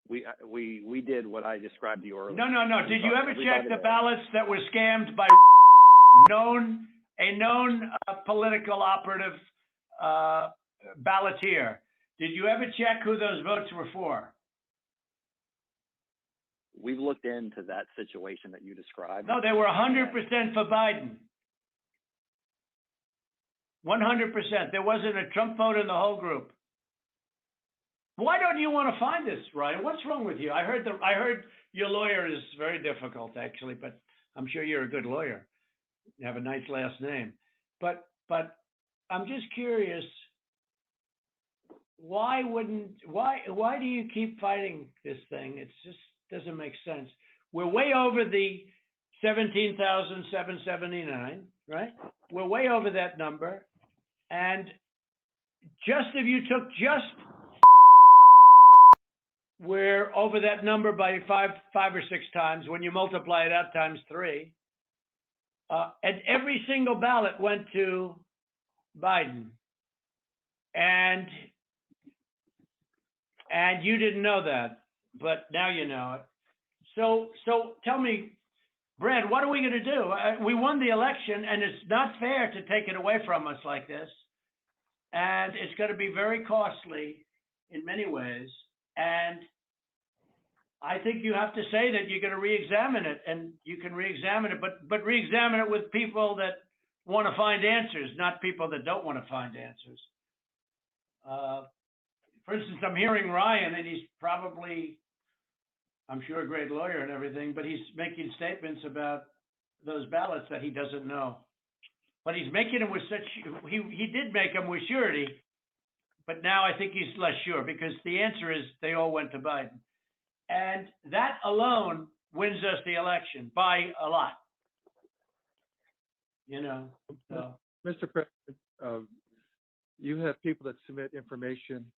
We did what I described to you earlier. No. Did you ever check the ballots that were scammed by a known political operative balloteer? Did you ever check who those votes were for? We've looked into that situation that you described. No, they were 100% for Biden. 100%. There wasn't a Trump vote in the whole group. Why don't you want to find this, Ryan? What's wrong with you? I heard your lawyer is very difficult, actually, but I'm sure you're a good lawyer. You have a nice last name. But I'm just curious, why do you keep fighting this thing? It just doesn't make sense. We're way over the 17,779, right? We're way over that number. And if you took we're over that number by five or 6 times. When you multiply it out times 3, and every single ballot went to Biden, and you didn't know that, but now you know it. So tell me, Brad, what are we going to do? We won the election, and it's not fair to take it away from us like this, and it's going to be very costly in many ways. And I think you have to say that you're going to re-examine it, and you can re-examine it, but re-examine it with people that want to find answers, not people that don't want to find answers. For instance, I'm hearing Ryan, and he's probably, I'm sure, a great lawyer and everything, but he's making statements about those ballots that he doesn't know. But he's making them with he did make them with surety, but now I think he's less sure, because the answer is they all went to Biden. And that alone wins us the election by a lot. You know, so. Mr. President, you have people that submit information,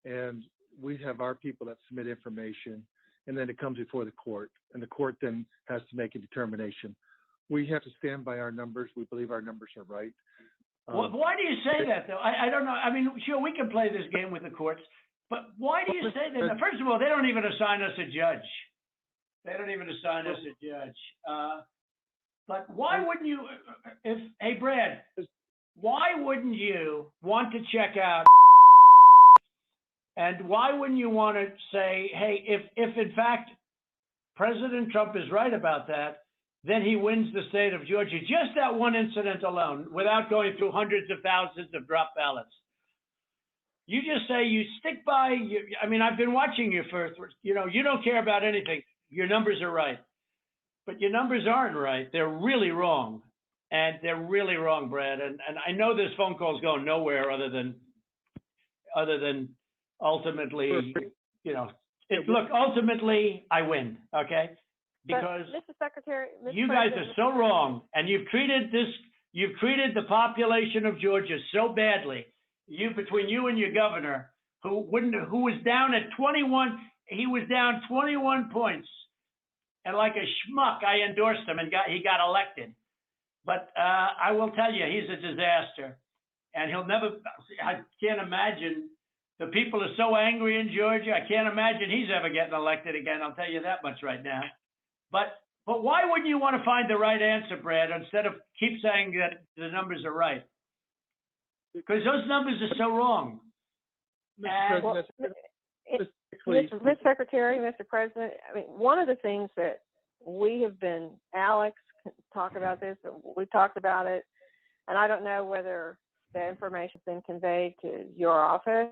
and we have our people that submit information, and then it comes before the court, and the court then has to make a determination. We have to stand by our numbers. We believe our numbers are right. Well, why do you say that, though? I don't know. I mean, sure, we can play this game with the courts, but why do you say that? First of all, they don't even assign us a judge. But why wouldn't you, hey, Brad, why wouldn't you want to check out, and why wouldn't you want to say, hey, if in fact President Trump is right about that, then he wins the state of Georgia, just that one incident alone, without going through hundreds of thousands of drop ballots. You just say you stick by, I mean, I've been watching you you don't care about anything. Your numbers are right. But your numbers aren't right. They're really wrong. And they're really wrong, Brad. And I know this phone call is going nowhere other than ultimately, look, ultimately I win, okay? Because Mr. Secretary, you guys are so wrong, and you've treated the population of Georgia so badly. Between you and your governor, who was down at 21, he was down 21 points, and like a schmuck, I endorsed him, and he got elected. But I will tell you, he's a disaster, and he'll never. I can't imagine The people are so angry in Georgia. I can't imagine he's ever getting elected again. I'll tell you that much right now. But why wouldn't you want to find the right answer, Brad, instead of keep saying that the numbers are right? Because those numbers are so wrong. Mr. Well, President, Mr. Secretary, Mr. President, I mean, one of the things that we have been, Alex talked about this, we talked about it, and I don't know whether the information's been conveyed to your office.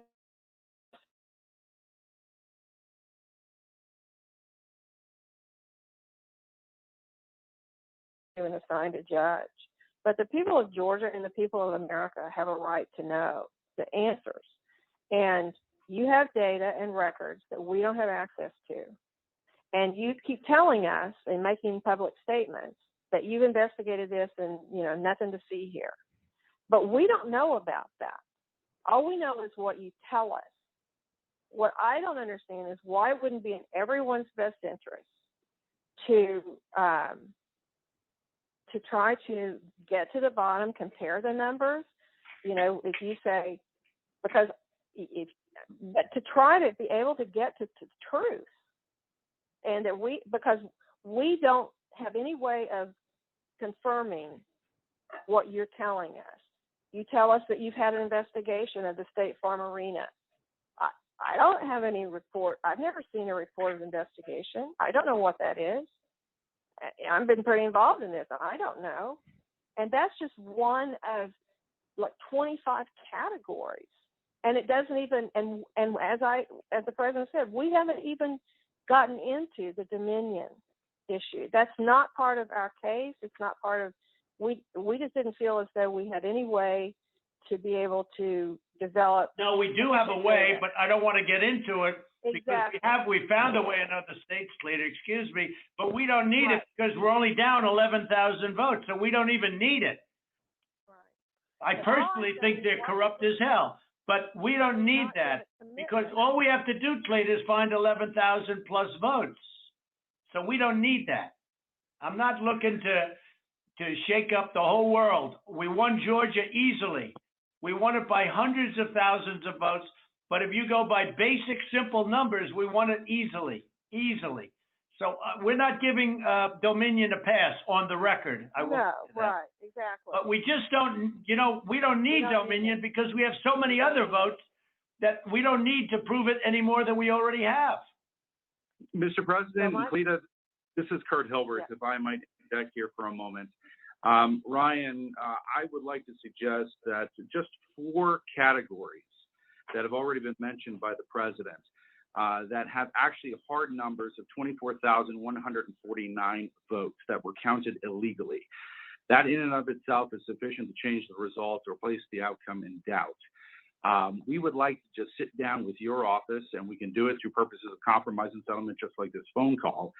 And assigned a judge. But the people of Georgia and the people of America have a right to know the answers. And you have data and records that we don't have access to. And you keep telling us and making public statements that you've investigated this and, you know, nothing to see here. But we don't know about that. All we know is what you tell us. What I don't understand is why it wouldn't be in everyone's best interest to try to get to the bottom, compare the numbers. You know, if you say, because but to try to be able to get to truth, and that because we don't have any way of confirming what you're telling us. You tell us that you've had an investigation of the State Farm Arena. I don't have any report. I've never seen a report of investigation. I don't know what that is. I've been pretty involved in this. I don't know. And that's just one of like 25 categories. And it doesn't even, and as the president said, we haven't even gotten into the Dominion issue. That's not part of our case. It's not part of, we just didn't feel as though we had any way to be able to develop. No, we do have a way, but I don't want to get into it. Exactly. Because we found a way in other states, Slater, excuse me, but we don't need Right. it because we're only down 11,000 votes, so we don't even need it. Right. I personally think they're corrupt as hell, but we don't need that because all we have to do, Slater, is find 11,000 plus votes. So we don't need that. I'm not looking to shake up the whole world. We won Georgia easily. We won it by hundreds of thousands of votes. But if you go by basic, simple numbers, we won it easily. So we're not giving Dominion a pass on the record. I will say that. Right, exactly. But we just don't, we don't need Dominion because we have so many other votes that we don't need to prove it any more than we already have. Mr. President, Cleta, this is Kurt Hilbert, if I might interject here for a moment. Ryan, I would like to suggest that just 4 categories that have already been mentioned by the president that have actually hard numbers of 24,149 votes that were counted illegally. That in and of itself is sufficient to change the result or place the outcome in doubt. We would like to just sit down with your office, and we can do it through purposes of compromise and settlement, just like this phone call,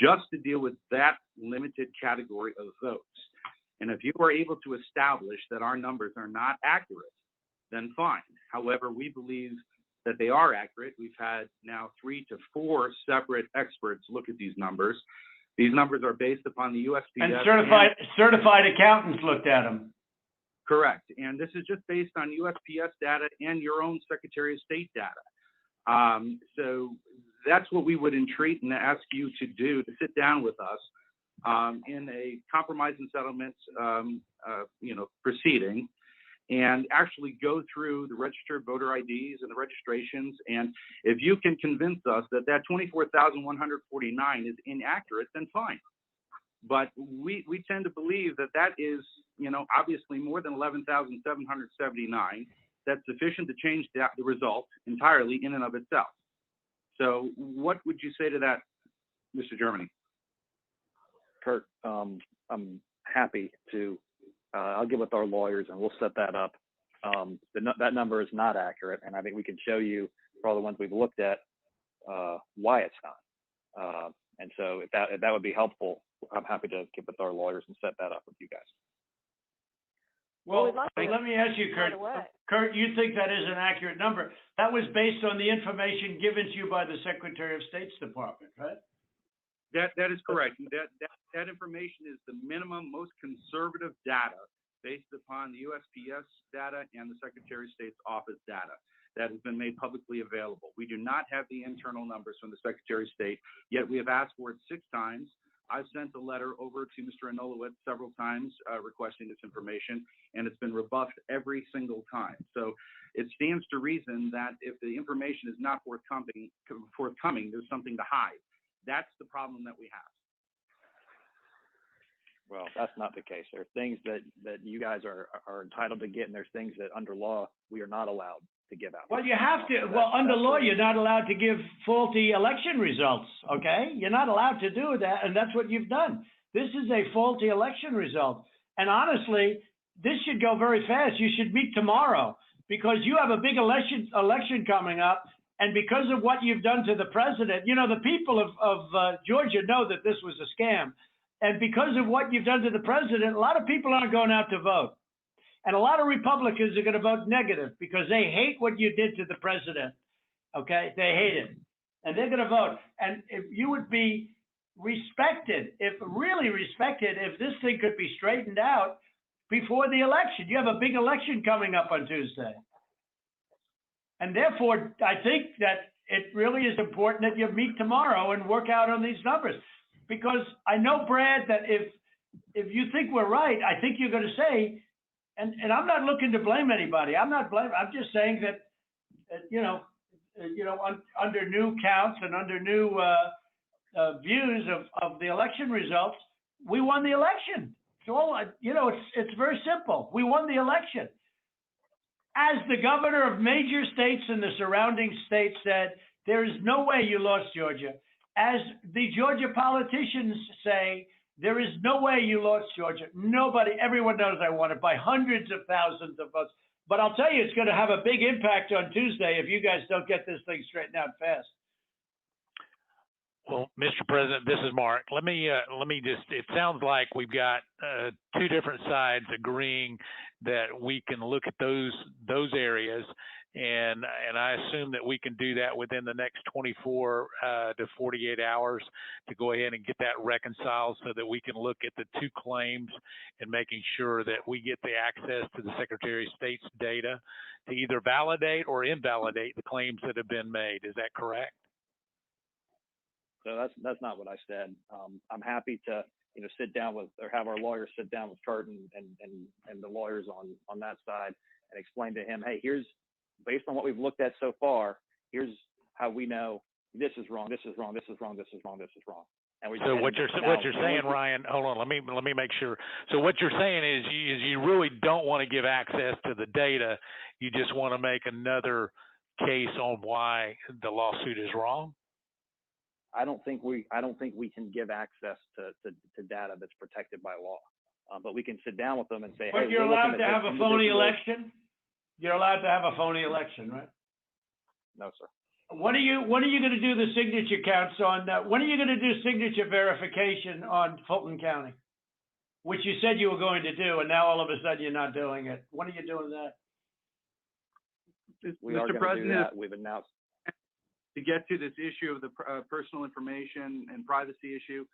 just to deal with that limited category of votes. And if you are able to establish that our numbers are not accurate, then fine. However, we believe that they are accurate. We've had now 3 to 4 separate experts look at these numbers. These numbers are based upon the USPS. And certified accountants looked at them. Correct. And this is just based on USPS data and your own Secretary of State data. So that's what we would entreat and ask you to do, to sit down with us in a compromise and settlement proceeding, and actually go through the registered voter IDs and the registrations. And if you can convince us that that 24,149 is inaccurate, then fine. But we tend to believe that that is, obviously more than 11,779. That's sufficient to change the result entirely in and of itself. So what would you say to that, Mr. Germany? Kurt, I'm happy to, I'll get with our lawyers and we'll set that up. That number is not accurate, and I think we can show you for all the ones we've looked at why it's not. And so if that would be helpful, I'm happy to get with our lawyers and set that up with you guys. Well, let me ask you, Kurt. Kurt, you think that is an accurate number? That was based on the information given to you by the Secretary of State's Department, right? That is correct. That information is the minimum, most conservative data based upon the USPS data and the Secretary of State's office data. that has been made publicly available. We do not have the internal numbers from the Secretary of State, yet we have asked for it 6 times. I've sent a letter over to Mr. Anulowicz several times requesting this information, and it's been rebuffed every single time. So it stands to reason that if the information is not forthcoming, there's something to hide. That's the problem that we have. Well, that's not the case. There are things that you guys are entitled to get, and there's things that under law we are not allowed to give out. Well, you have to, well, under law, you're not allowed to give faulty election results, okay? You're not allowed to do that, and that's what you've done. This is a faulty election result. And honestly, this should go very fast. You should meet tomorrow, because you have a big election coming up, and because of what you've done to the president, you know, the people of Georgia know that this was a scam. And because of what you've done to the president, a lot of people aren't going out to vote. And a lot of Republicans are going to vote negative because they hate what you did to the president. Okay? They hate it. And they're going to vote. And if you would be respected, really respected, if this thing could be straightened out before the election. You have a big election coming up on Tuesday. And therefore, I think that it really is important that you meet tomorrow and work out on these numbers. Because I know, Brad, that if you think we're right, I think you're going to say, and I'm not looking to blame anybody. I'm not blaming. I'm just saying that, under new counts and under new views of the election results, we won the election. So all, it's very simple. We won the election. As the governor of major states and the surrounding states said, there is no way you lost Georgia. As the Georgia politicians say, there is no way you lost Georgia. Nobody, everyone knows I won it by hundreds of thousands of votes. But I'll tell you, it's going to have a big impact on Tuesday if you guys don't get this thing straightened out fast. Well, Mr. President, this is Mark. Let me just, it sounds like we've got 2 different sides agreeing that we can look at those areas, and I assume that we can do that within the next 24 to 48 hours to go ahead and get that reconciled so that we can look at the 2 claims and making sure that we get the access to the Secretary of State's data to either validate or invalidate the claims that have been made. Is that correct? So that's not what I said. I'm happy to sit down with, or have our lawyers sit down with Kurt and the lawyers on that side and explain to him, hey, here's, based on what we've looked at so far, here's how we know this is wrong, this is wrong, this is wrong, this is wrong, this is wrong. And so what you're saying, Ryan, hold on, let me make sure. So what you're saying is you really don't want to give access to the data. You just want to make another case on why the lawsuit is wrong? I don't think we can give access to data that's protected by law. But we can sit down with them and say, but hey, you're allowed to have a phony election? You're allowed to have a phony election, right? No, sir. When are you going to do the signature counts on, when are you going to do signature verification on Fulton County? Which you said you were going to do, and now all of a sudden you're not doing it. When are you doing that? We are going to do that. We've announced. To get to this issue of the personal information and privacy issue,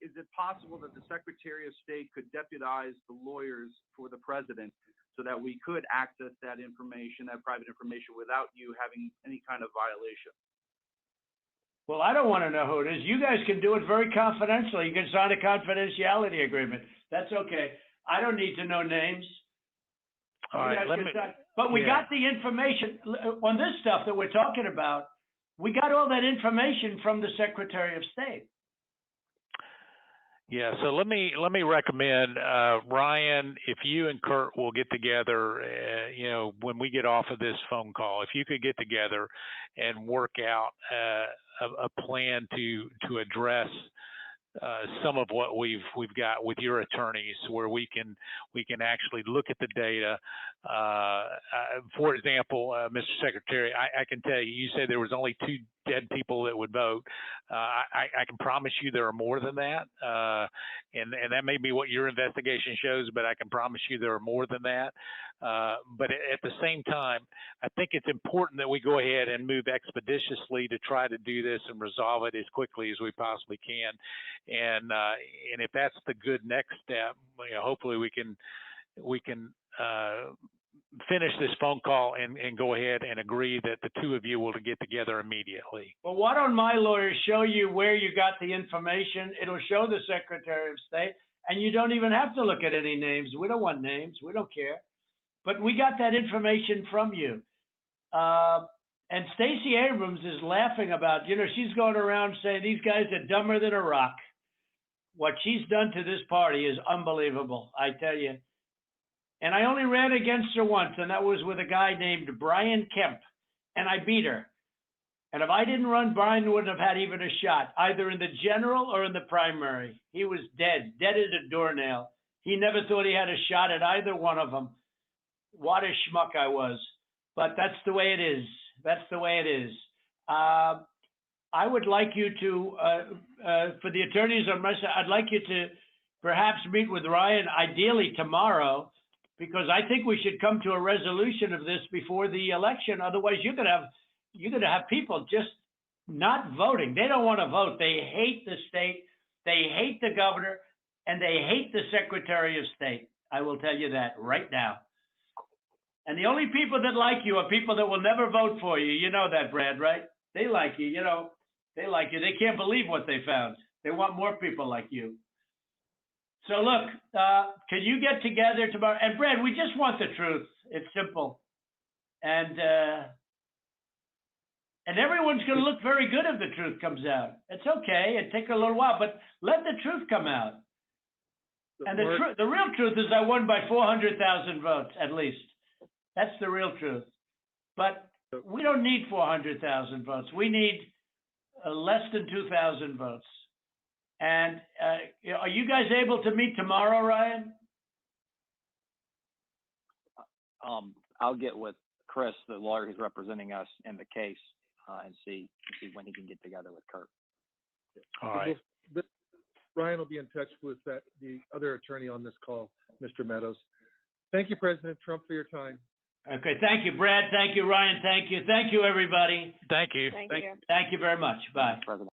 is it possible that the Secretary of State could deputize the lawyers for the president so that we could access that information, that private information, without you having any kind of violation? Well, I don't want to know who it is. You guys can do it very confidentially. You can sign a confidentiality agreement. That's okay. I don't need to know names. All right, but we got the information on this stuff that we're talking about. We got all that information from the Secretary of State. Yeah, so let me recommend, Ryan, if you and Kurt will get together, when we get off of this phone call, if you could get together and work out a plan to address some of what we've got with your attorneys, where we can actually look at the data. For example, Mr. Secretary, I can tell you, you said there was only 2 dead people that would vote. I can promise you there are more than that, and that may be what your investigation shows, but I can promise you there are more than that. But at the same time, I think it's important that we go ahead and move expeditiously to try to do this and resolve it as quickly as we possibly can. And if that's the good next step, hopefully we can finish this phone call and go ahead and agree that the two of you will get together immediately. Well, why don't my lawyers show you where you got the information? It'll show the Secretary of State, and you don't even have to look at any names. We don't want names. We don't care. But we got that information from you. And Stacey Abrams is laughing about, you know, she's going around saying these guys are dumber than a rock. What she's done to this party is unbelievable, I tell you. And I only ran against her once, and that was with a guy named Brian Kemp, and I beat her. And if I didn't run, Brian wouldn't have had even a shot, either in the general or in the primary. He was dead as a doornail. He never thought he had a shot at either one of them. What a schmuck I was. But that's the way it is. That's the way it is. I would like you to, for the attorneys on my side, I'd like you to perhaps meet with Ryan, ideally tomorrow, because I think we should come to a resolution of this before the election. Otherwise, you're gonna have people just not voting. They don't want to vote. They hate the state. They hate the governor, and they hate the Secretary of State. I will tell you that right now. And the only people that like you are people that will never vote for you. You know that, Brad, right? They like you. You know, they like you. They can't believe what they found. They want more people like you. So look, can you get together tomorrow? And Brad, we just want the truth. It's simple. And everyone's going to look very good if the truth comes out. It's okay. It takes a little while, but let the truth come out. And the real truth is I won by 400,000 votes, at least. That's the real truth. But we don't need 400,000 votes. We need less than 2,000 votes. And are you guys able to meet tomorrow, Ryan? I'll get with Chris, the lawyer who's representing us in the case, and see when he can get together with Kurt. All right. Ryan will be in touch with the other attorney on this call, Mr. Meadows. Thank you, President Trump, for your time. Okay, thank you, Brad. Thank you, Ryan. Thank you. Thank you, everybody. Thank you. Thank you. Thank you very much. Bye. President.